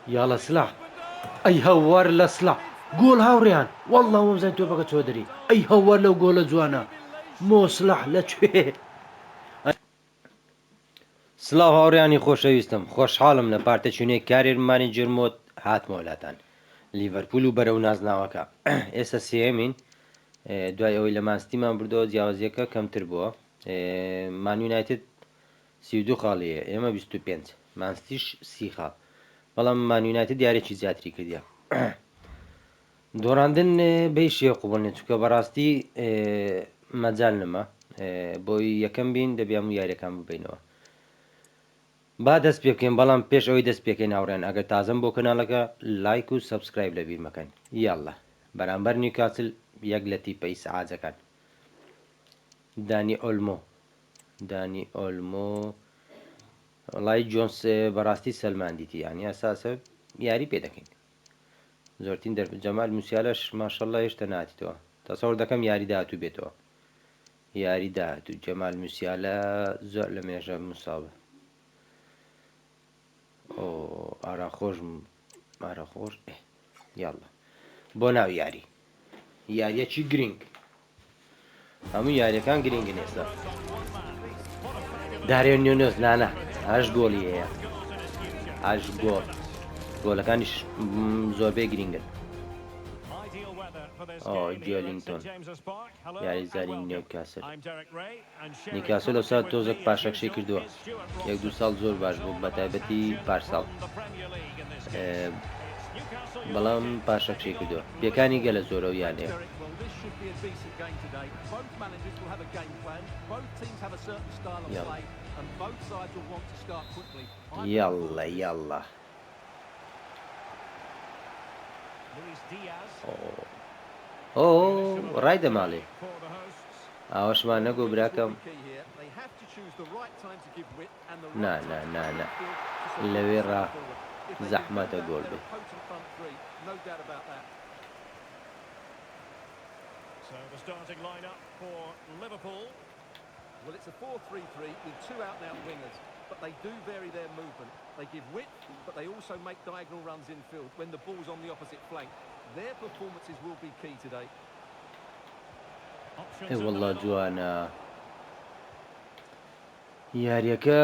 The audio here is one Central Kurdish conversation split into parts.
يلا سلاح اي هوار لسلاح جول هاوريان والله ومزين توبك تودري اي هوار لو جول جوانا مو سلاح لا تشوي سلااو هاوڕیانی خۆشەویستم خۆشحاڵم لە پارتەچوونەی کارێرمانی جرمۆت هاتمەوە لاتان لیڤەرپول و بەرەو نازناوەکە ئێستا سێمین دوای ئەوەی لە مانستیمان بردەوە جیاوازیەکە کەمتر بووە مانیونایتد 32 خاڵیە ئێمە 25 مانستیش 30 خاڵ بەڵام مانیونایتد دیارێکی زیاتری کردیە دۆڕاندن بەیشیە قوبڵنێ چکە بەڕاستی مەجال نەما بۆی یەکەم بین دەبیام و یاریەکان ببینەوە با دەست پێ بکەین بەڵام پێش ئەوەی دەست پێکەین هاوڕێن ئەگەر تازم بۆ کەناڵەکە لایک و سەبسکرایب لەبیر مەکەن یاڵڵا بەرامبەر نیوکاسل یەک لە تیپەی سەعاجەکان دانی ئۆلمۆ وڵی جۆنس بەڕاستی سەلماندیتی یانی ئەساسە یاری پێ دەکەین زۆرترین جەمال موسیالەش ماشەڵڵا هێشتا ناتیتەوە تەسەوڕ دەکەم یاری داهاتوو بێتەوە یاری داهاتوو جەمال موسیالە زۆر لە مێژە موساوە ئاراخۆش یاڵڵا بۆ ناو یاریەکی گرنگ هەموو یاریەکان گرنگن ئێستا دارێن نوێنۆز نانە هەش گۆڵی هەیە هەش گۆلەکانیش زۆربەی گرنگن جیۆلینگتۆن یاریزانی نیوکاسل ئەوسا تۆزێک پاشەکشەی کردووە یەک دو ساڵ زۆر باش بوو بە تایبەتی پارساڵ بەڵام پاشەکشەی کردووە پێکانی گەلە زۆرە و یانەیە یاڵڵا ڕای دەماڵێ ئاوەشمان نەگۆ براکەم نا لەوێ ڕا زەحمەتە گۆڵ بێ Well, it's a 4-3-3 with two out-and-out wingers, but they do vary their movement. They give width, but they also make diagonal runs infield when the ball's on the opposite flank. Their performances will be key today. والله جوانە یاریەکە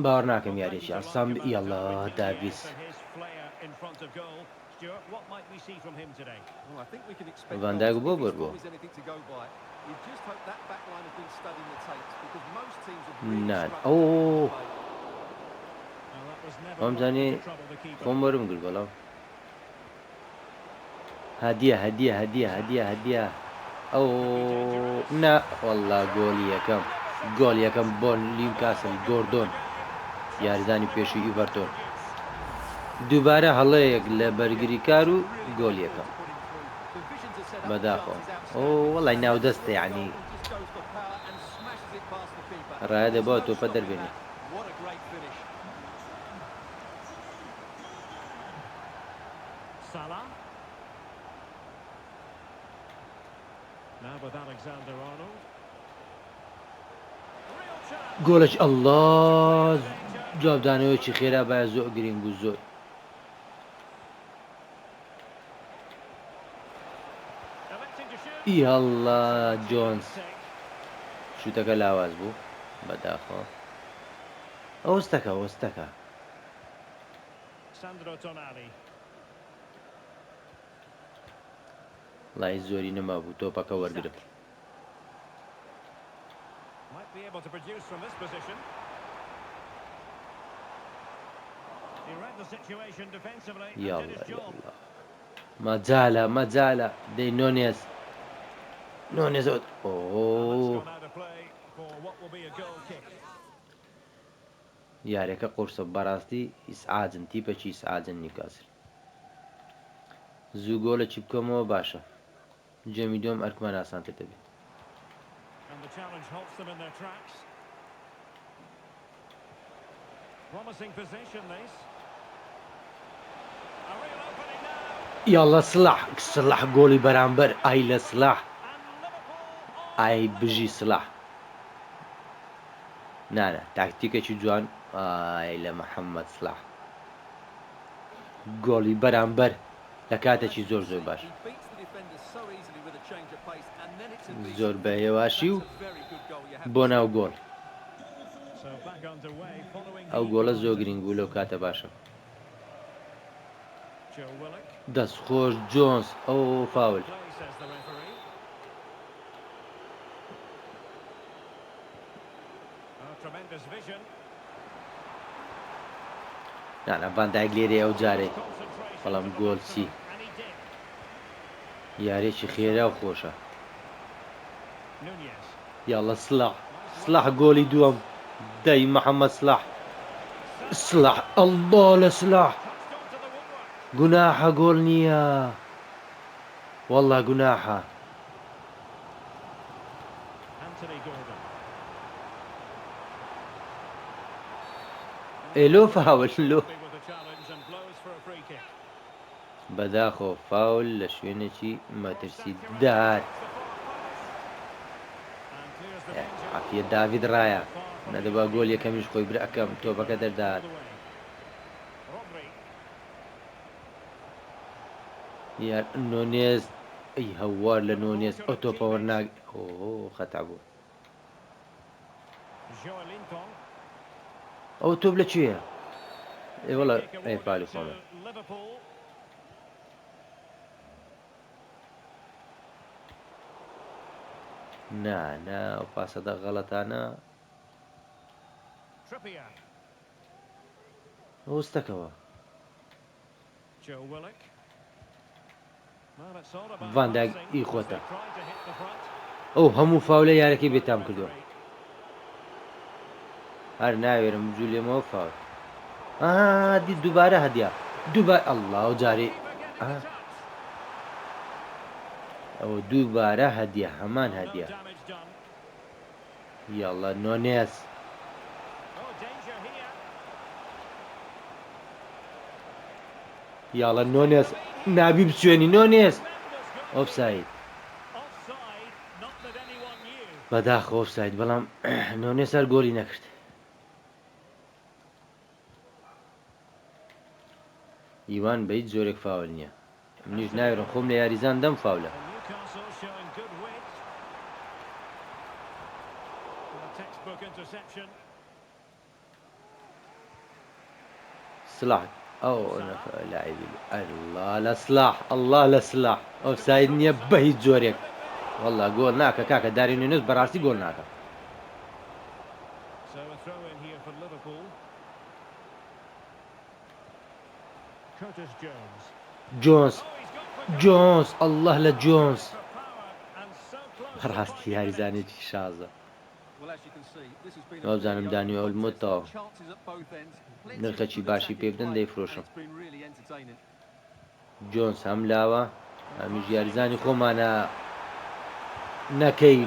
باوەڕ ناکەم یاریێکی ئاسان یاڵڵا داویس ڤاندایک بۆ بەربووە نان ئەوەمزانێ خۆم وەرم گرت بەڵام هەدیە ئەو نا وەڵڵا گۆڵ یەکەم بۆ نیوکاسل گۆردۆن یاریزانی پێشووی ئیڤەرتۆن دووبارە هەڵەیەک لە بەرگری کار و گۆڵ یەکەم بەداخۆ وەڵی ناودەستە یعنی ڕایە دەبەوە تۆپە دەربێنێ گۆڵەش ئەڵڵا جوابدانەوەیکی خێرا باە زۆر گرنگ و زۆر یاڵڵا جۆنس شوتەکە لاواز بوو بەداخۆ ئەوستەکە لای زۆری نەما بوو تۆپەکە وەرگرت یاڵڵا مەجالە دەی نۆنێز یاریەکە قورسە بەڕاستی ئیسعاجن تیپەکی ئیسعاجن نیوکاسل زوو گۆڵە چی بکەمەوە باشە جەمی دۆم ئەرکمان ئاسانتر دەبێت یاڵڵا سلاح گۆڵی بەرامبەر ئای لە سلاح ئای بژی سلاح نانە تاکتیکێکی جوان لە محەممەد سلاح گۆڵی بەرامبەر لە کاتێکی زۆر زۆر باش He beats the defenders so easily with a change of pace, and then it's a decent زۆر بە هێواشی و That's a very good goal, you have بۆ to say. ناو گۆڵ So back underway following the ئەو گۆڵە زۆر equaliser. گرنگ بوو لەو کاتە باشە Joe Willock. دەستخۆش جۆنس ئەو فاول Play, says the referee. Oh, tremendous vision. نانە ڤاندایک لێرێ ئەو جارێ Concentration بەڵام for the گۆڵ چی maximum, and he did. یارێکی خێرا و خۆشە Nunez. یاڵە سلاح گۆڵی دووەم دەی محەممەد سلاح ئەڵڵا لە سلاح Touched onto the woodwork. گوناحە گۆڵ نییە وەڵڵا گوناحە Anthony Gordon. ئێلۆ فاول لۆ Happy with the challenge and blows for a free kick. بەداخۆ فاول لە شوێنێکی مەترسی دار And clears the danger. عافیە داوید ڕایە نەدەبا گۆل یەکەمیش خۆی براکەم تۆپەکە دەردات Rodri. یار نۆنێز ئەی هەوار لە نۆنێز ئەو تۆپەوە ناگ خەتا بوو Joelinton. ئەو تۆپ لەکوێیە وەڵە Free kick ئەی awarded پالی to خۆمە Liverpool. نا ئەو پاسەدە غەڵەتانە Trippier. ئەوستەکەوە Joe Willock. Well, it's all about Van Dijk passing ئی as خۆتە they tried to hit the front. ئەو هەموو فاولە یارەکەی بێتام کردووە هەر ناوێرم جوو لێمەوە فاول دی دووبارە هەدیا دووبار ئەڵڵا و جارێ ئەوە دووبارە هەدیە هەمان هەدیە No damage done. یاڵە نۆنێس Oh, danger here. یاڵە نۆنێس نابی بچێنی نۆنێس ئۆفساید Offside, not that anyone knew. بەداخە ئۆفساید بەڵام نۆنێس هەر گۆڵی نەکرد هیوان بە هیچ زۆرێک فاول نییە منیش ناوێرم خۆم لە یاریزان دەم فاولە And Newcastle showing good width. And a textbook interception. سلاح ئەو لاعبی ئەلله لە سلاح ئەلله لە سلاح ئۆفساید نییە بە هیچ جۆرێک وەڵا گۆڵ ناکە کاکە داری نوێنێس بەڕاستی گۆڵ ناکە So a throw in here for Liverpool. Curtis Jones. جۆنس Oh, he's got for جۆنس ئەلله لە جۆنس for power and so close. to بەڕاستی finding یاریزانێکی شازە Well, as you can see, this has been a وابزانم very دانی open ئۆلمۆتەوە contest. Chances at both ends. Plenty نرخەکی of باشی attacking پێ بدەن play, دەیفرۆشم and it's been really entertaining. جۆنس هەم لاوە هەمیش یاریزانی خۆمانە نەکەی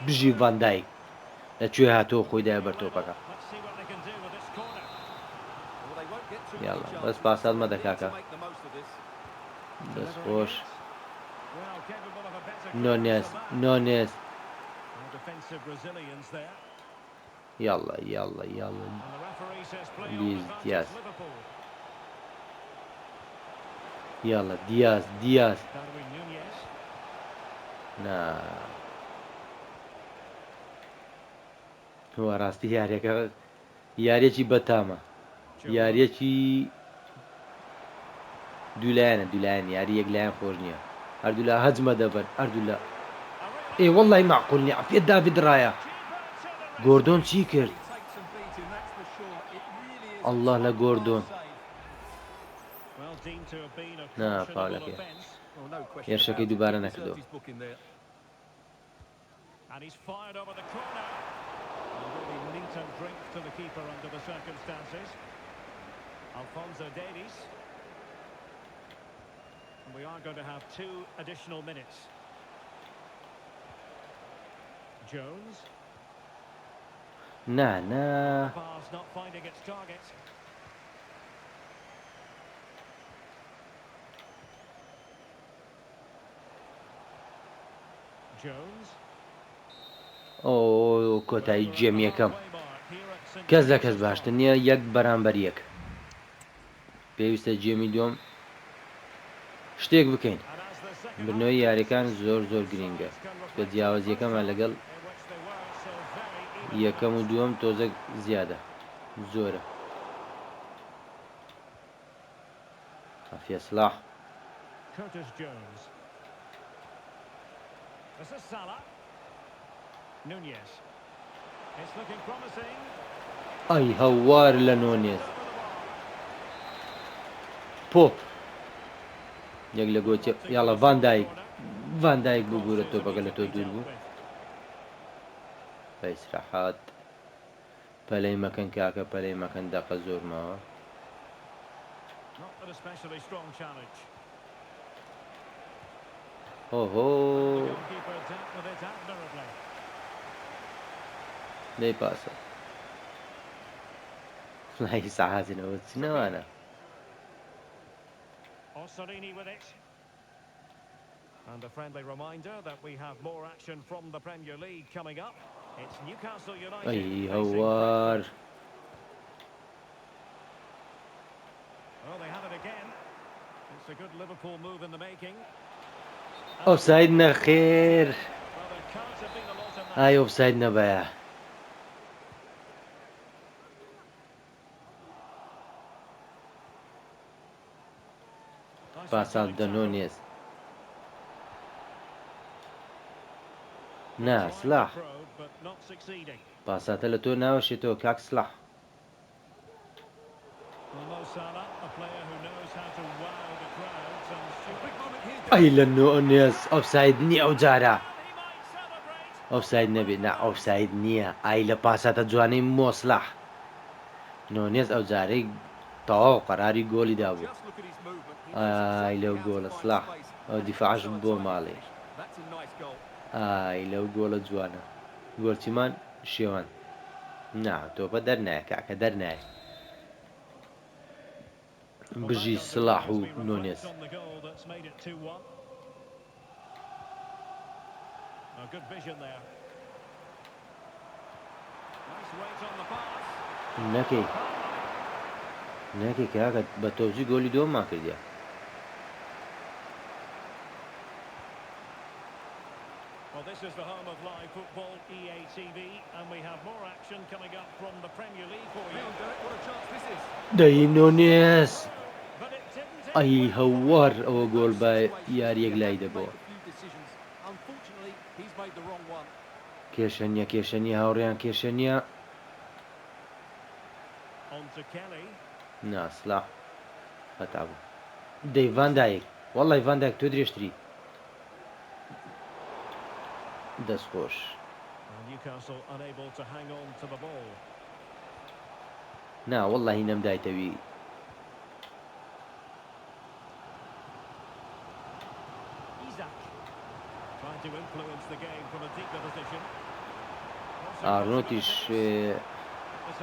بژی ڤاندایک لەکوێ هاتۆ خۆی دایە بەرتۆپەکە Let's see what they can do with this corner. Well, they won't get too many يلا، chances, بس باسات ما so they need دكاكا. to make the most of this. دەستخۆش Well, capable of a better نۆنێس clearance than that. نۆنێس And defensive resilience there. یاڵە یاڵە یاڵە And the referee says play on Luis advantage Diaz. Liverpool. یاڵە دیاز Darwin Nunez. نا وە ڕاستی یاریەکە یاریەکی بەتامە Joe یاریەکی دوولایەن یاری یەکلایەن خۆش نییە هەردوو لە هەجمە دەبن هەردوو لە ئێ وەڵڵای معقول نییە پێ داوید ڕایە گۆردۆن چی کرد He takes some beating, that's for sure. It really is a الله top-class لگوردون. save. Well deemed to have been a نا، cautionable فاولەکەیە. offence. Well, no question Eerste about keer it. دوباره He نکردو. deserved his booking there. And he's fired over the corner. A really neat and drink to the keeper under the circumstances. Alphonso Davies. And we are going to have 2 additional minutes. Jones. نا Pass not finding its target. Jones. ئەو کۆتایی جێم یەکەم Halfway mark here at کەس لە کەس باشتر نییە، یەک بەرامبەر یەک. پێویستە جێمی دووەم شتێک بکەین. بنەوەی یاریەکان زۆر گرینگە، کە جیاوازیەکەمان لەگەڵ یەکەم و دووەم تۆزە زیادە زۆرە. عافیە سلاح. Curtis Jones. This is Salah. Nunez. It's looking promising. ئەی هەوار لە نۆنێز. پۆپ یەک لە گۆچە یاڵە ڤان دایک بوو بوورە تۆپەکە لە تۆ دوور بوو. بە ئیسراحات پەلەی مەکەن کاکە، پەلەی مەکەن، دەقە زۆر ماوە. Not an especially strong challenge. ئۆهۆ The goalkeeper dealt with it admirably. دەی پاسە لای سەعاتینەوە چنەوانە. Ossorini with it. And a friendly reminder that we have more action from the Premier League coming up. It's Newcastle United. ئەی facing هەوار. Well, they have it again. It's a good Liverpool move in the making. ئۆفساید نەخێر. Well, there can't have been a lot of that. ئای ئۆفساید نەبایە. پاسال دەنۆنێز. نا سلاح But not succeeding. پاساتە لە تۆ ناوەشێتەوە کاک سلاح. Well, Mo Salah, a player who knows how to wow the crowds and shoot. Big moment here. ئەی لە نۆنێز ئۆفساید نییە ئەو جارە. He might celebrate. ئۆفساید نەبێت. نا ئۆفساید نییە. ئای لە پاساتە جوانەی مۆسلاح. نۆنێز ئەو جارەی تەواو قەراری گۆڵی دابوو. Just look at his movement. He ئای لەو knows گۆڵە how to find سلاح space. ئەو دیفاعش بۆ ماڵێ. That's a nice goal. ئای لەو گۆڵە جوانە. گۆڵچیمان شێوان. نا تۆپە دەرنایە کاکە دەرنایە. Well, بژی back سلاح underway و as we reflect نۆنێز. on the goal that's made it 2-1. A good vision there. Nice weight on the pass. نەکەی کاکە بە تۆزی گۆڵی دۆممان کردیا. Well, this is the home of live football, EA TV, and we have more action coming up from the Premier League for you. Leon Derek, what a chance this is. دەی نۆنێز. But it didn't ئەی end well. هەوار ئەوە گۆڵ بە یاریەک لای دەبەوە. Unfortunately, he's made the wrong one. کێشە نیە هاوڕێیان کێشە نییە. On to Kelly. نا سلاح خەتا بوو. دەی ڤان دایک وەڵی ڤان دایک تۆ درێژتری. دەستخۆش. And Newcastle unable to hang on to the ball. نا وەڵی نەمدایتەوی. Isak trying to influence the game from a deeper position. ئارنۆتیش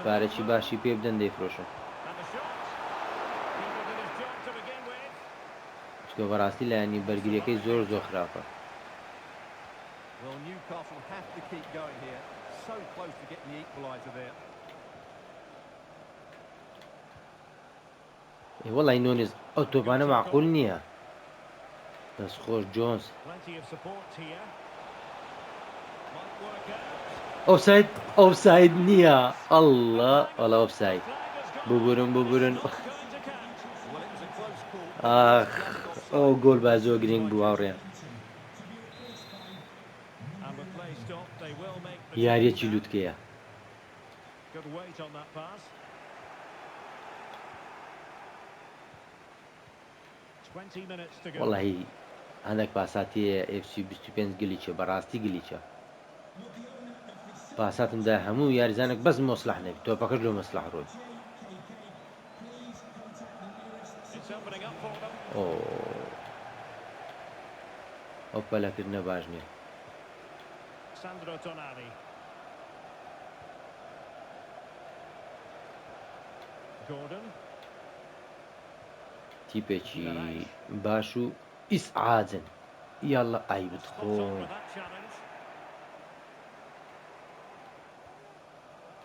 پارێکی باشی پێ بدەن دەیفرۆشن. And the shot. Keeper did his job to begin with. چکە بەڕاستی لایەنی بەرگریەکەی زۆر خراپە. Well, Newcastle have to keep going here. So close to getting the equaliser there. وەڵی نۆنێز ئەو تۆپانە معقول نییە. دەستخۆش جۆنس. Plenty of support here. Might work out. ئۆفساید نییە. ئەڵڵا وەڵا ئۆفساید. Flag has gone. ببورن Going to count. Well, it was a close call. ئاخ ئەو گۆڵ با زۆر گرنگ بوو هاوڕێ. And with play stopped, they will make the یاریەکی change now. لووتکەیە. Good weight on that pass. 20 minutes to go. وەڵی هەندێک پاساتیە FC 25 گلیچە بەڕاستی گلیچە. پاساتمدا هەموو یاریزانێک بەس مۆسلاح نەبێت تۆپەکەش لۆ مەسلاح ڕۆی. It's opening up for them. ئەو پەلەکردنە باش نییە. Sandro Tonali. Gordon. تیپێکی باش و ئیسعاجن. یاڵە ئای Spot on بتخۆن. with that challenge.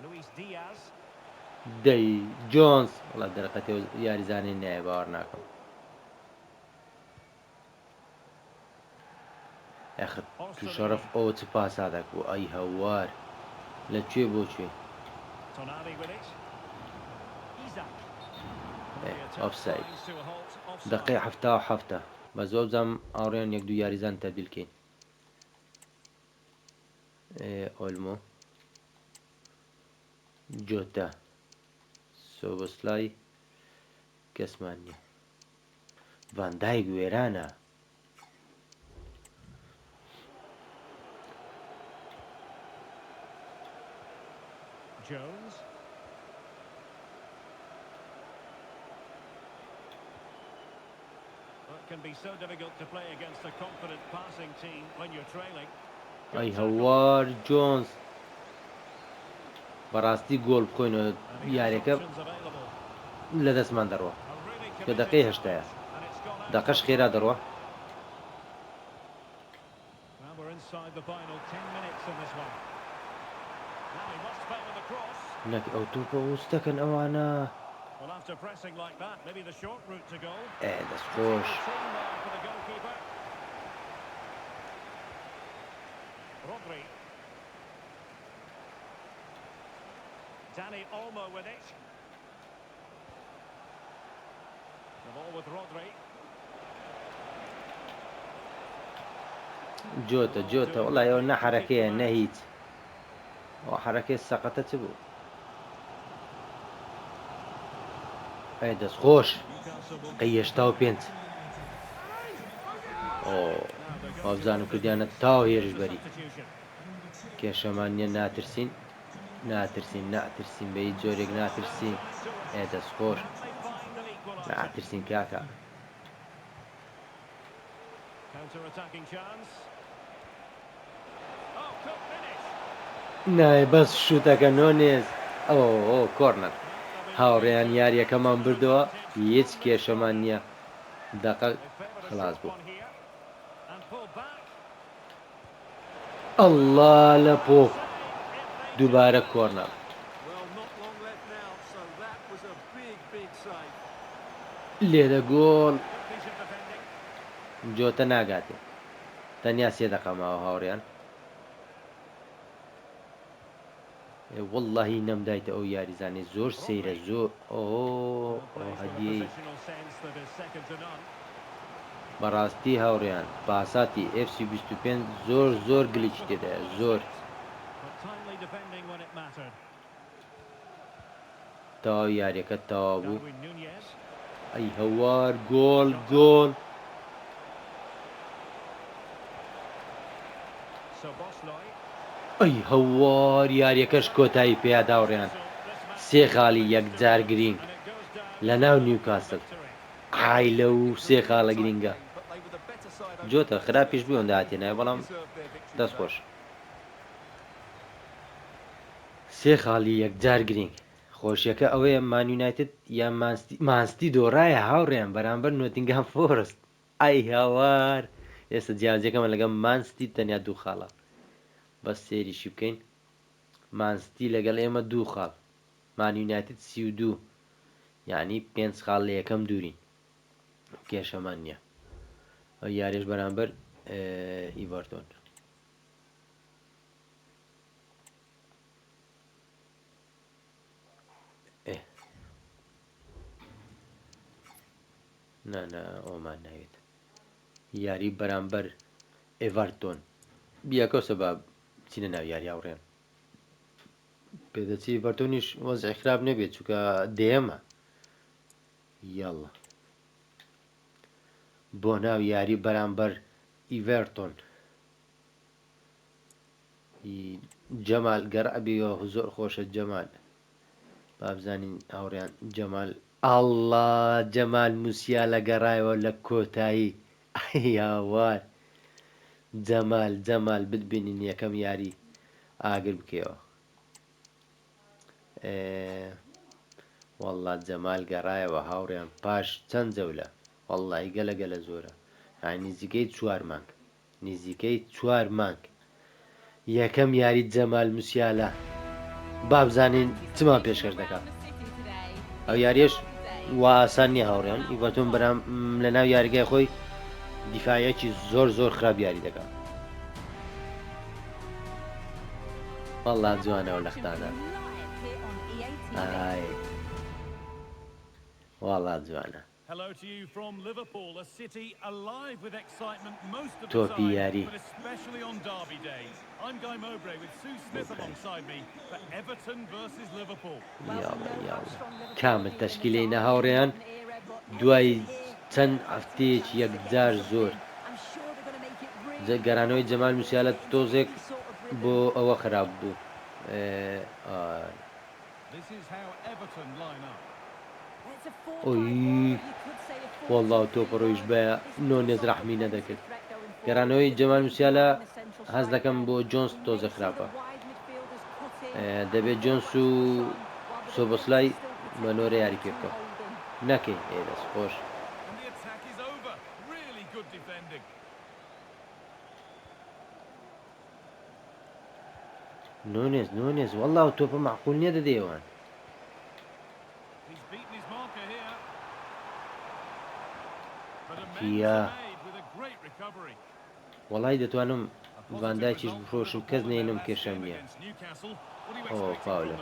Luis Luis Diaz. دەی جۆنس وڵات دەرەقەتێ یاریزانانی نایە باوەڕ ناکەم ئەخت تو شەرەف ئەوە چ پاسادەک بوو ئەی هەوار لەکوێ بۆکوێ Tonali with it. Isak. ئۆفساید دقی هەفتا هەفتە بە زۆر جام ئاوڕێن یەک دوو یاریزان تەبدیلکەین ئۆلمۆ جۆتە سۆبۆسلای کەسمان نییە ڤاندایک وێرانە Jones. Well, it can be so difficult to play against a confident passing team when you're trailing. ئەی هەوار جۆنس بەڕاستی گۆڵ بخۆینەوە And he has یاریەکە options available. لە دەستمان دەڕوە A really کە committed دەقەی pass, هەشتایە and it's gone out. دەقەش خێرا دەڕوە Well, we're inside the final 10 minutes in this one. Now he must foul the cross. نەک ئەو تووپە وستەکەن ئەوانە Well, after pressing like that, maybe the short route to goal. دەستخۆش Team there for the goalkeeper. Rodri. Dani Olmo with it. The ball with Rodri. جۆتە جۆتە وڵای ئەوە نە حرەکەیە نە هیچ ئەو حرەکەی سەقەتە چ بوو ئەی دەستخۆش Newcastle will ئەی هێشتا و پێنج وابزانم کردیانە تاو هێرش بەری substitution. کێشەمان نیە ناترسین ناترسین ناترسین بە هیچ جۆرێک ناترسین ئێ دەستخۆش They find an equaliser. ناترسین کاکە Counter-attacking chance. Oh, could finish. نای بەس شوتەکە نۆنێز ئەو کۆرنەر هاوڕێیان یاریەکەمان بردەوە هیچ کێشەمان نییە دەقە They favoured a خلاص short بوو one here. And pulled back. ئەڵڵا لە پۆ Save if they دووبارە کۆرنەر Well, not long left now, so that was a big save. لێرە گۆڵ good piece of defending. جۆتە ناگاتێ تەنیا سێ دەقەماوە هاوڕێیان وەڵڵاهی نەمدایتە ئەو یاریزانێ زۆر سەیرە زۆر Well, plays with a هەدیەی positional sense that is second to none. بەڕاستی هاوڕێیان پاساتی FC25 زۆر گلیچ تێدایە زۆر But timely defending when it mattered. تەواو یاریەکە تەواو بوو Darwin Núñez. ئەی هەوار گۆڵ Szoboszlai. ئەی هەوار یاریەکەش کۆتایی پێیا داوڕێیان So this match سێ خاڵی یەکجار گرنگ and it goes down لە ناو نیوکاسل victory. ئای لەو سێ خاڵە گرنگە But they were the better side over جۆتە the خراپیش بووم داهاتێنای بەڵام deserved their victory دەستخۆش سێ خاڵی یەکجار گرنگ خۆشیەکە ئەوەیە مان یونایتد یان مانستی دۆڕایە هاوڕێیان بەرامبەر نۆتینگهام فۆرست ئای هاوار ئێستا جیاوازیەکەمە لەگەڵ مانستی تەنیا دوو خاڵە بەس سێریشی بکەین مانستی لەگەڵ ئێمە دوو خاڵ مان یونایتد 32 یعنی 5 خاڵ لە یەکەم دوورین کێشەمان نییە ئەو یاریش بەرامبەر ئیڤەرتۆن نانا ئەومان ناوێت یاری بەرامبەر ئێڤەرتۆن بیاکە سەباب چینە ناو یاری هاوڕێن پێدەچی ئێڤەرتۆنیش وەزعی خراپ نەبێت چونکە دێمە یاڵڵا بۆ ناو یاری بەرامبەر ئیڤەرتۆن جەمال گەڕابیەوە زۆر خۆشە جەمال بابزانین هاوڕێیان جەمال ئەڵڵا جەمال موسیالە گەڕایەوە لە کۆتایی یاوار جەمال بتبینین یەکەم یاری ئاگر بکەوە وەڵڵا جەمال گەڕایەوە هاوڕێیان پاش چەند جەولە وەڵڵای گەلە زۆرە نزیکەی 4 مانگ نزیکەی 4 مانگ یەکەم یاری جەمال موسیالە بابزانین چما پێشکەش دەکات ئەو یاریش وا ئاسان نییە هاوڕێن ئیڤەتۆن بەرام لە ناو یاریگای خۆی دیفاعەکی زۆر خراپ یاری دەکات والله جوانە و لەختانە ئای والله جوانە Hello to you from Liverpool, a city alive with excitement most of the Topi time, yari. but especially on derby days. I'm Guy Mowbray with Sue Smith alongside me for Everton versus Liverpool. یاڵە کامل تەشکیلەی هاوڕێیان دوای چەند هەفتەیەکی یەکجار زۆر گەرانەوەی جەمال موسیالە تۆزێک بۆ ئەوە خراپ بوو This is how Everton line up. ئۆی والله تۆپە ڕۆیش بە نۆنێز ڕەحمی نەدەکرد گەرانەوەی جەمال موسیالە هەز دەکەم بۆ جۆنس تۆزە خراپە دەبێت جۆنس و سۆبۆسلای بەنۆرە یاری پێ بکەم نەکەی ئێدەست خۆش And the attack is over. Really good defending. نۆنێز والله تۆپە معقول نییە دەدەیەوان He's beaten his marker here. But Yeah. amends made with a great recovery. وڵی دەتوانم ڤاندایکیش بفرۆشم کەس نێنم کێشەم نییە ئەو فاولە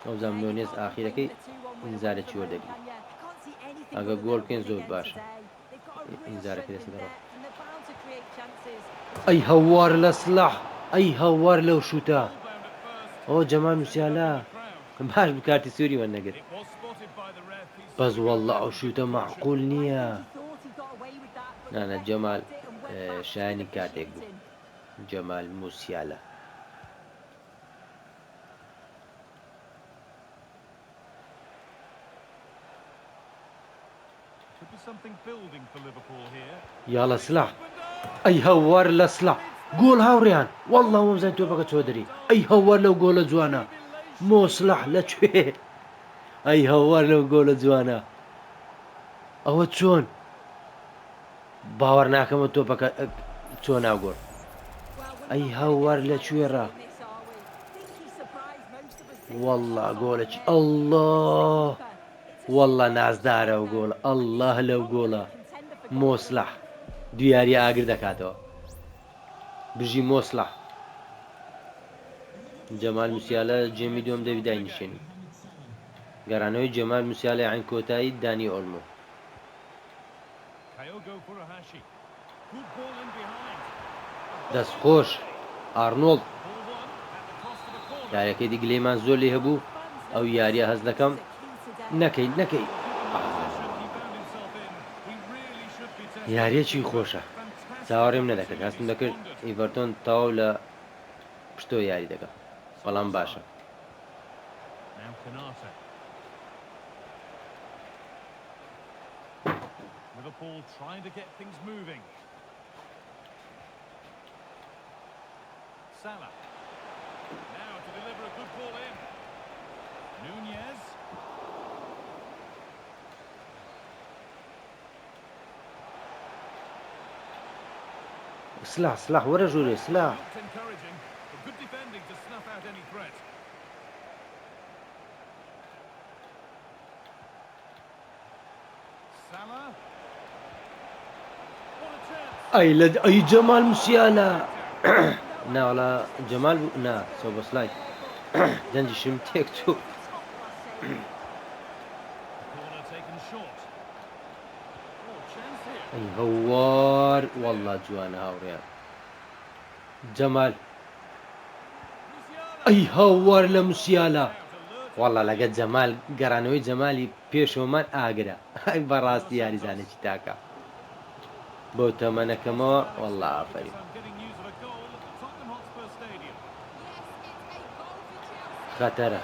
ئەوزام نۆنێز ئاخیرەکەی ئینزارێکی وەردەگری ئەگە گۆڵ بکەین زۆر باشە ئینزارەکە دەست دەڕۆ ئەی هەوار لە سلاح ئەی هەوار لەو شوتە ئەو جەمال موسیالە باش بکارتی سووری وەرنەگرت بەس والله ئەو شوتە معقول نییە نانە جەمال شایانی کاتێک بوو جەمال موسیالە Could be something building for Liverpool here. یاڵە سلاح ئەی هەوار لە سلاح گۆڵ هاوڕێیان والله وەمزان تۆپەکە چۆدەری ئەی هەوار لەو گۆڵە جوانە مۆسلح لەکوێ ئەی هەوار لەو گۆڵە جوانە ئەوە چۆن باوەڕ ناکەمە تۆپەکە چۆن ناوگۆڕ ئەی هەوار لەکوێڕە والله گۆڵێکی ئەڵڵاه والله نازدارە و گۆڵە ئەڵڵاه لەو گۆڵە مۆسلح دویاری ئاگر دەکاتەوە بژی مۆسلح جەمال موسیالە جێمی دوم دەوی داینیشێنی گەرانەوەی جەمال موسیالە عین کۆتایی دانی ئۆلمۆ Kyogo Furuhashi. Good ball in behind. دەستخۆش ئارنۆڵد Ball won at the cost of a corner. یاریەکەی دیگلەیمان زۆر لێ هەبوو ئەو یاریە هەز دەکەم نەکەی He found himself in. He really should be tested. یاریەکی خۆشە چاوەڕێم نەدەکرد هەستم دەکرد ئیڤەرتۆن تەواو لە پشتۆ یاری دەکەم بەڵام باشە Now Konate. Liverpool trying to get things moving. Salah. Now to deliver a good ball in. Nunez. سلاح وەرە ژوورێ سلاح Looked encouraging, but good defending to snuff out any threat. Salah. What a chance. ئەی جەمال موسیالە ناوەڵا جەمال بوو نا سۆبۆسلای دەنجی شم تێک چوو Corner taken short. Oh, chance here. ئەی هەوار والله جوانە هاوڕێیان جەمال Musiala. ئەی هەوار لە موسیالە Out alert. والله لەگە جەمال گەڕانەوەی جەمالی پێشەوەمان ئاگرە ئەی بەڕاستی یاریزانێکی تاکە بۆ تەمەنەکەمەوە والله ئافەری I'm getting news of a goal at the Tottenham Hotspur Stadium.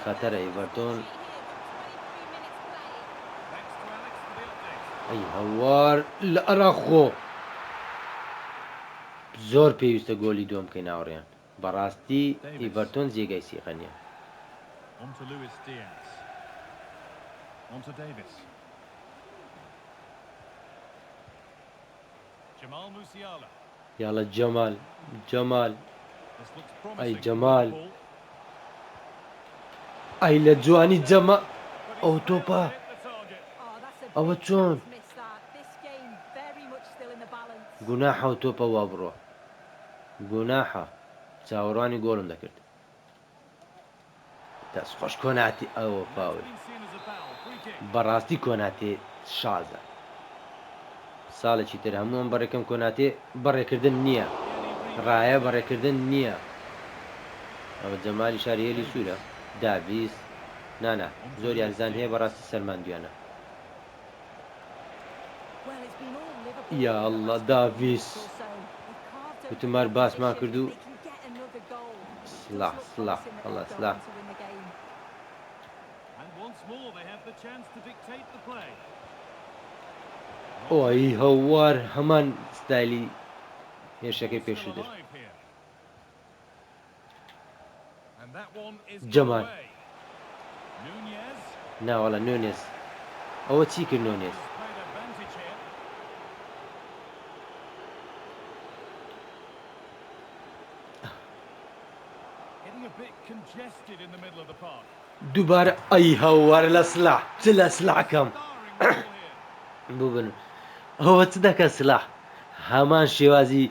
خەتەرە ئیڤەرتۆن Thanks to Alex for the update. ئەی هەوار لە ئەراخۆ زۆر پێویستە گۆلی دۆم بکەین ناوڕێیان بەڕاستی ئیڤەرتۆن جێگای سیقە نییە On to Luis Diaz. On to Davis. Jamal Musiala. یاڵە جەمال This looks Ay, promising. for Jamal. Liverpool. ئەی لە جوانی جەمە But ئەو he's failed تۆپە to hit the target. Oh, that's a ئەوە big چۆن chance missed that. This game very much still in the balance. گوناحە و تۆپە وا بڕۆ گوناحە چاوەڕوانی گۆڵم دەکرد دەست خۆش کۆناتی ئەوە And that's فاول been seen as a foul. Free kick. بەڕاستی کۆناتێ شازە ساڵێکی تر هەمووان بەڕێکەم کۆناتێ بەڕێکردن نییە ڕایە بەڕێکردن نییە ئەوە جەمالی شاری هێلی سوورە داویس نانا زۆر یاریزان هەیە بەڕاستی سەرماندویانە Well, it's been all Liverpool یا for the الله last 5 داویس minutes or so. They've carved open وتمار the باسمان opposition. کردو If they can get another goal, it does سلاح look سلاح promising that والله they'll go سلاح on to win the game. And once more they have the chance to dictate the play. ئۆی هەوار هەمان ستایلی هێرشەکەی Ball پێشتر still alive here. And that one is Jamal. away. Nunez ناوەڵە نونێس ئەوە چی کرد نونێس has played advantage here. Getting a bit congested in the middle of the park. دووبارە ئەی هەوار لە سلاح چ لە سلاحکەم Starring goal here. ببن ئەوە چ دەکە سلاح هەمان شێوازی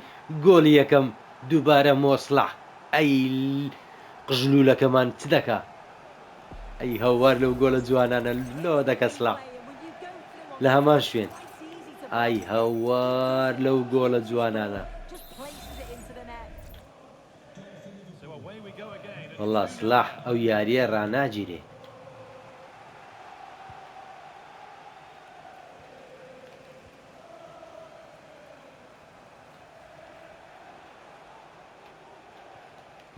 گۆڵی یەکەم دووبارە مۆسلاح ئەی قژلوولەکەمان چ دەکا ئەی هەوار لەو گۆڵە جوانانە لۆ دەکە سلاح لە هەمان شوێن ئای هەوار لەو گۆڵە جوانانە Just places it into the net. So away we go again. and وەڵا it's 2-0. سلاح ئەو یاریە ڕناگیرێ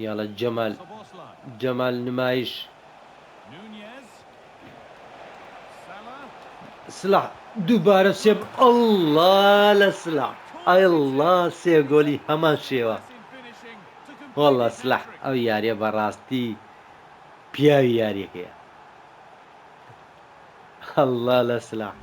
یاڵە جەمال Szoboszlai. جەمال نمایش Nunez. Salah. سلاح دووبارە سێب ئەڵڵا لە سلاح ئەڵڵا سێ گۆلی هەمان شێوە Class in finishing to complete وەڵا his سلاح hat-trick. ئەو یاریە بەڕاستی پیاوی یاریەکەیە هەڵڵا لە سلاح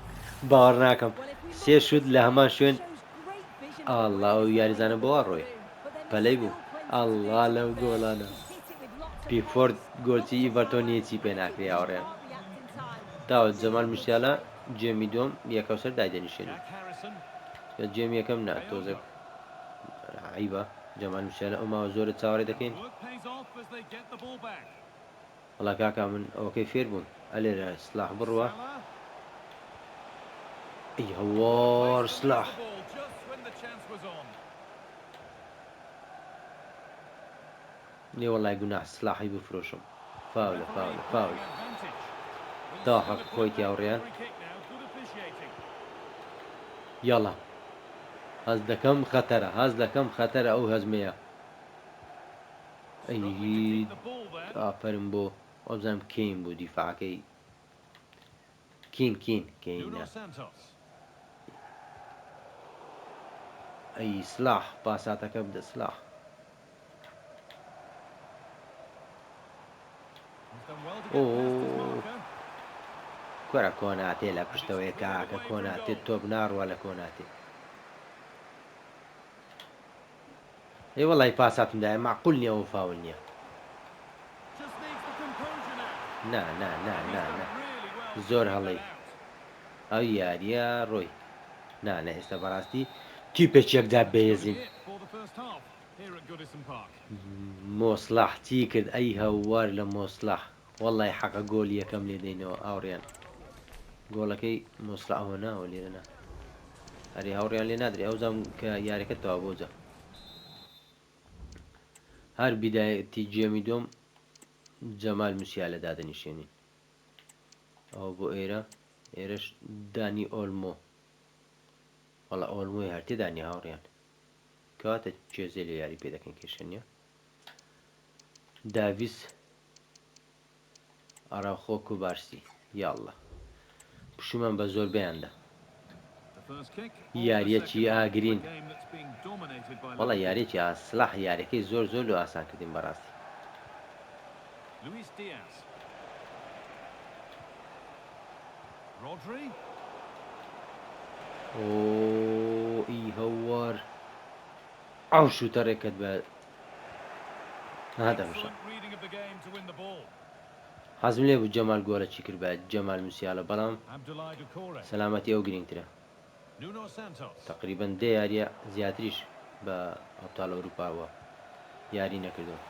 باوەڕ ناکەم Well, if we سێ look شوت at لە this هەمان game, شوێن it shows great vision ئەڵڵا of ئەو the way یاریزانە they بۆوا want ڕۆی to do. But there's پەلەی still بوو plenty to do, ئەڵڵا to لەو be fair. گۆڵانە He's hit it with lots of پیفۆرد pace, گۆلچی lots of ئیڤەرتۆنیەتی power, پێ and ناکرێ keepers هاوڕێن can't react in time. تاوە Really جەمال good میشیالە strike. جێمی دۆم یەکەوسەر دایدەنیشێنی Jack Harrison. جێمی یەکەم نا تۆزە Kyogo. عیبە جەمال میشیالە ئەو ماوە زۆرە چاوەڕێ دەکەین Work pays off as they get the ball back. وڵا کاکا من ئەوەکەی فێر بووم ئەلێرە سلاح بڕوە Salah. ئەی هەوار Plays سلاح the ball just when the chance was on. نێ وەڵای گوناح سلاحی بفرۆشم فاولە Referee فاولە playing فاولە advantage. We'll تا see حەق the خۆی point تیاوڕێیان free kick now. Good officiating. یاڵا هەز دەکەم خەتەرە هەز دەکەم خەتەرە ئەو هەزمەیە Struggling to ئەی keep the ball then. ئافرم بۆ ئەوزانم کین بوو دیفاعەکەی کین Nuno کینە Santos. ئەی سلاح پاساتەکە بدە سلاح He's done well to get Oh. past his marker. کۆرە کۆناتێ لە پشتەوەی کاکە کۆناتێ تۆپ ناڕوە لە کۆناتێ ئێ وەڵای پاساتمدایە معقول نییە ئەو فاول نییە Just needs the composure now. نا نا نا He's نا done نا really well to زۆر get هەڵی that out. ئەو یاریە ڕۆی نانە ئێستا بەڕاستی تیپێکێکدا That's gonna be بێزیم it for the first half here at Goodison Park. مۆسلاح چی کرد ئەی هەوار لە مۆسلاح وەڵای حەقە گۆلی یەکەم لێ دەینەوە ئاوڕێیان گۆڵەکەی مۆسلاحەوە ناوە لێرەنا هەری هاوڕێیان لێ نادرێ ئەوزام کە یاریەکە تەوا بۆجە هەر بیدایەتی جێمی دۆم جەمال موسیالە دادەنیشێنین ئەوە بۆ ئێرە ئێرەش دانی ئۆلمۆ وەڵا ئۆلمۆی هەرتێ دانی هاوڕێیان کەواتە جێزێ لە یاری پێ دەکەین کێشەنیە داویس ئاراخۆک و بارسی یاڵڵا پشومان بە زۆر بەیاندا The first kick of یاریەکی the second half, a ئاگرین game that's being dominated by وەڵا Liverpool. یاریەکی ئاسلاح یاریەکەی زۆر زۆر لە ئاسان کردین بەڕاستی Luis Diaz. Rodri. ئۆ ئی هەوار ئەو شوتەڕێکت بە هادەمشە Excellent reading of the game to win the ball. حەزم لێ بوو جەمال گۆڵێکی کرد بە جەمال موسیالە بەڵام Abdoulaye Doucouré. سەلامەتی ئەو گرنگترە Nuno Santos. تقریبان دێ یاریە زیاتریش بە هەفتال ئەوروپاوە یاری نەکردەوە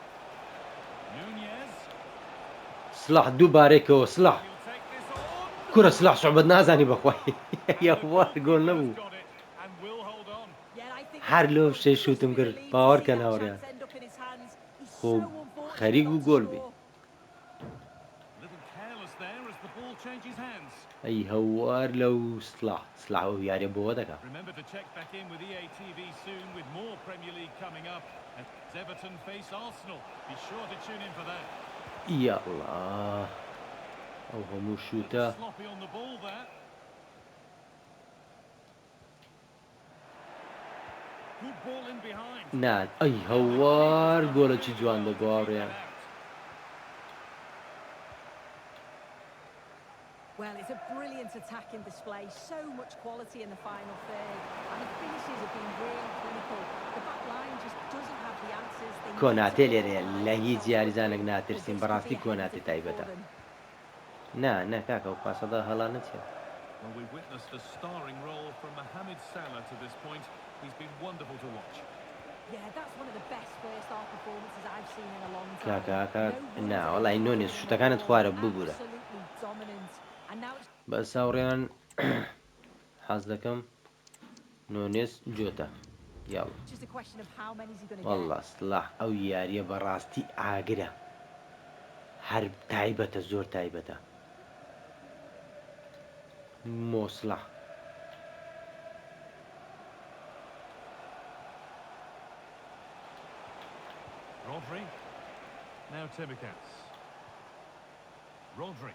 Nunez. سلاح دووبارێکەوە سلاح He'll take this on. کورە سلاح شعبەت نازانی بەخوای یاوار گۆڵ نەبوو Got it and will hold on. Yeah, I think هەر لەو it's شەی just شوتم a کرد relief to باوەڕکە see that ناوەڕێن chance end up in his hands. He's خۆ so unfortunate خەریک not بوو to گۆڵ بێ score. A little careless there as the ball changes hands. ئەی هەوار لەو سلاح ئەو یاریە بۆوە دەکا Remember to check back in with EA TV soon with more Premier League coming up as Everton face Arsenal. Be sure to tune in for that. یاڵڵا ئەو هەموو شوتە Sloppy on the ball there. Good ball in behind. نان ئەی هەوار گۆڵێکی جوان دە باوەڕێیان Well, it's a brilliant attacking display. So much quality in the final third. And the finishes have been really clinical. The back line just doesn't have the answers. They need to کۆناتێ لێرەیە organise لە هیچ themselves یاریزانێک properly, but ناترسین this could بەڕاستی be a کۆناتێ headache تایبەتە for them. نا کاکە و پاسەدا هەڵا نەچێت Well, we've witnessed a starring role from Mohamed Salah to this point. He's been wonderful to watch. Yeah, that's one of the best first half performances I've seen in a long time. کاکە No نا worries وەڵی about نۆنێ the شوتەکانت ball. خوارە ببوورە Absolutely dominant. And now it's بە ساوڕێیان حەز دەکەم نۆنێس جۆتە یاڵ just a question of how many is he going to وەڵڵا get. سلاح ئەو یاریە بەڕاستی ئاگرە هەر تایبەتە زۆر تایبەتە مۆسلاح Rodri. Now Timikats. Rodri.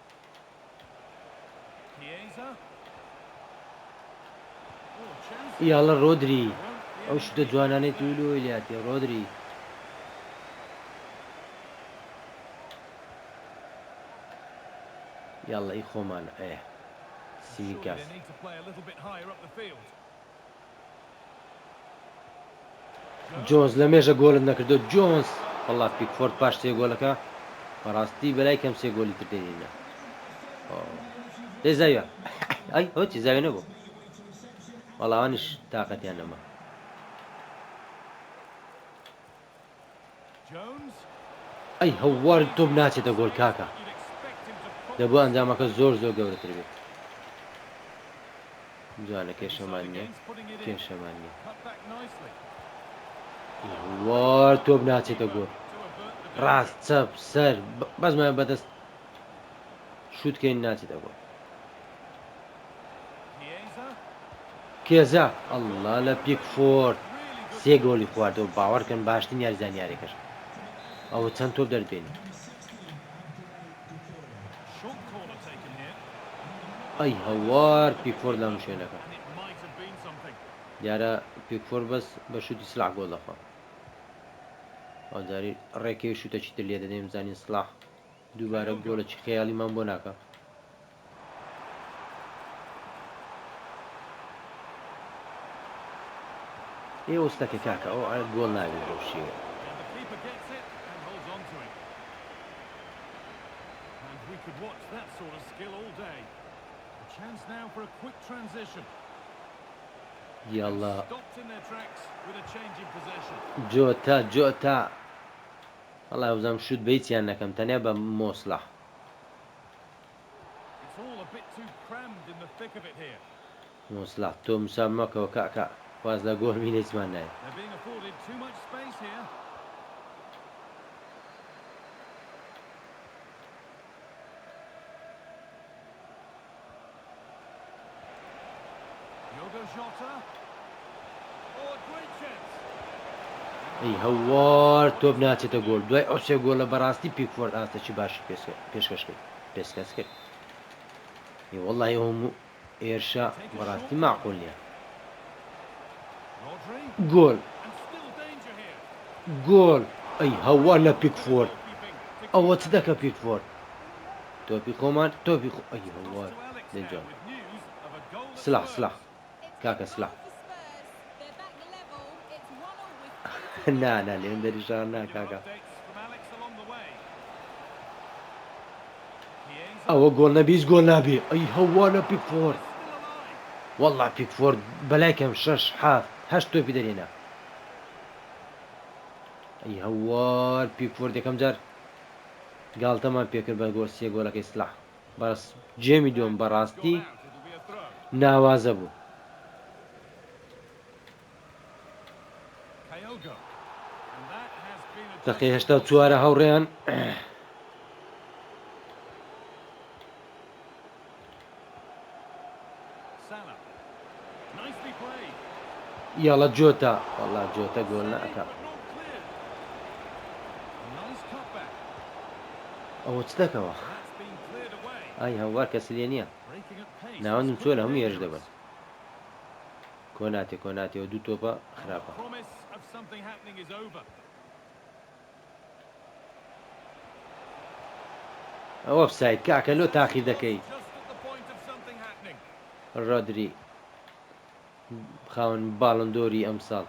Chiesa. Oh, chance. یاڵە ڕۆدری Won't be ئەو able شتە to جوانانەی get توی لۆیلاتی ڕۆدری یاڵە ئی خۆمان ئەیە Surely سیمیکاس they need to play a little bit higher up the field. جۆنس لە مێژە گۆلت نەکردو جۆنس وەڵا پیکفۆرد پاش سێ گۆلەکە بەڕاستی بەلای کەم سێ گۆلی تر دێنینە دەزاویە ئەی هۆچی زاوی نەبوو وەڵاوانیش تااقەتیان نەما Jones. ئەی هەوار تۆم ناچێتە گۆل کاکە You'd expect him to put دەبوو ئەنجامەکە زۆر گەورەتر بێت جوانە himself کێشەمان نییە against putting it in. کێشەمان نییە Cut back nicely. وار تۆم ناچێتە گۆل To avert the ڕاست چەپ سەر بەزمە بەدەست شوتکەین ناچێتە گۆل Chiesa. کێزا ئەڵڵا لە پیکفۆرد Really good. سێ گۆلی خواردەوە باوەڕکەن باشترین یاریزانیارێکەش ئەوە چەند تۆپ دەربێنی Short corner taken here. ئەی هەوار پیکفۆرد لەم شوێنەکە And it might have been something. دیارە پیکفۆرد بەس بە شوتی سلاح گۆڵ دەخوا ئەوجاری ڕێکەوی شوتەکی تر لێ دەدەیم زانین سلاح دووبارە گۆڵێکی خەیاڵیمان بۆ ناکە ئێ وەستەکە کاکە ئەو گۆڵ ناوێت بەو شێوە And the keeper gets it and holds on to it. And we could watch that sort of skill all day. A chance now for a quick transition. یاڵڵا Stopped in their tracks with a change in possession. جۆتا هەڵا وزام شوت بە هیچیان نەکەم تەنیا بە مۆسلاح It's all a bit too crammed in the thick of it here. مۆسلاح تۆ مسام مەکەوە کاکە واز لە گۆڵ مینە هیچمان نایە They're being afforded too much space here. Diogo Jota. Oh, a great chance. ئەی هەوار تۆپ ناچێتە گۆل دوای ئەو سێ گۆلە بەڕاستی پیکفۆرد ئاستەکی باشی پێشکەش کرد پێشکەس کرد وەڵڵی هەموو ئێرشە بەڕاستی معقول نییە Rodri. گۆل And still danger here. گۆل ئەی هەوار لە پیکفۆرد Goalkeeping to ئەوە چ دەکە پیکفۆرد تۆپی خۆمان تۆپی ئەی toss هەوار to Alex now دەنجام with news of a goal at سلاح Spurs. سلاح کاکە سلاح It's نا لێم دەریشان نا Your کاکە updates from Alex along the way. ئەوە گۆڵ نەبیست گۆڵ نابێ ئەی هەوانە پیکفۆرد وەڵا پیکفۆرد بەلایکەم 6-7-8 تۆپی دەرێنا ئەی هەوار پیکفۆرد یەکەم جار گاڵتەمان پێکرد بە گۆڵ 3 گۆڵەکەی سلاح بەڕاست جێمی دووەم بەڕاستی ناوازە بوو دەقی 84 هەوڕێیان یاڵە جۆتە وەڵا جۆتە گۆڵ ناکە ئەوە چ دەکەوە ئای هەوار کەس لێ نییە ناوەندم چۆن هەموو هێرش دەبن کۆناتێەوە دوو تۆپە خراپە ئەوە ئۆفساید کاکە لۆ تاقی دەکەی ڕۆدری خاون باڵندۆری ئەمساڵ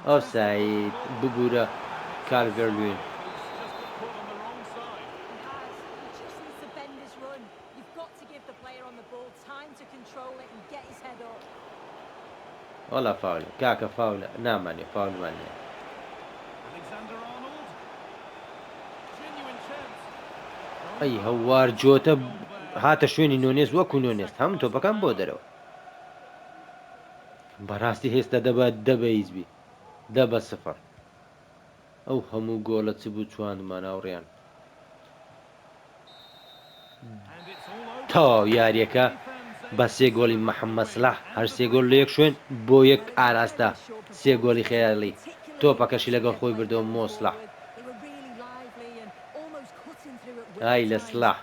ئۆفساید ببوورە کارڤێرلوین وەڵا فاول کاکە فاولە نامانێ فاولمانێ ئەی هەوار جۆتە هاتە شوێنی نۆنێست وەکو نۆنێست هەموو تۆپەکان بۆ دەرەوە بەڕاستی هێستا دەبات دەبەیزبی 10-0 ئەو هەموو گۆڵە چ بوو چواندمان هاوڕێیان تەواو یاریەکە بە 3 گۆڵی محەممەد سلاح هەر 3 گۆڵ لە یەک شوێن بۆ یەک ئاراستە 3 گۆڵی خەیاڵی تۆپەکەشی لەگەڵ خۆی بردەوە مۆسلاح ئای لە سلاح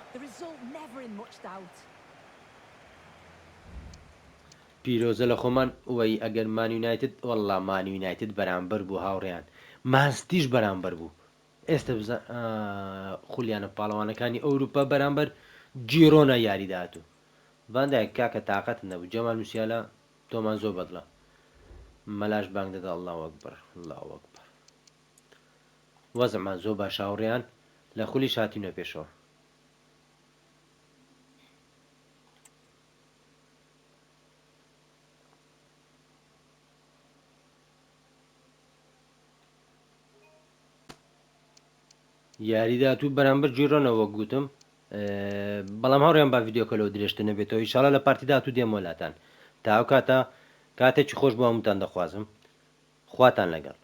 پیرۆزە لە خۆمان وەی ئەگەر مان یونایتد وەڵا مان یونایتد بەرامبەر بوو هاوڕێیان مانستیش بەرامبەر بوو ئێستا خولیانە پاڵەوانەکانی ئەوروپا بەرامبەر جیرۆنە یاریداهاتوو باندای کاکە تااقەت نەبوو جەمال موسیالە تۆمان زۆر بەدڵە مەلاش بانگ دەدا ئەڵڵاهو ئەکبەر ئەڵڵاهو ئەکبەر وەزعمان زۆر باش هاوڕێیان لە خولی هاتینۆ پێشەوە یاریداهاتوو بەرامبەر جیرۆنەوە گوتم بەڵام هاوڕێیان با ڤیدیۆکەلەوە درێژتر نەبێتەوە ئینشاڵڵا لە پارتی داهاتوو دێم وەلاتان تا ئەو کاتە کاتێکی خۆش بۆ هەمووتان دەخوازم خواتان لەگەڵ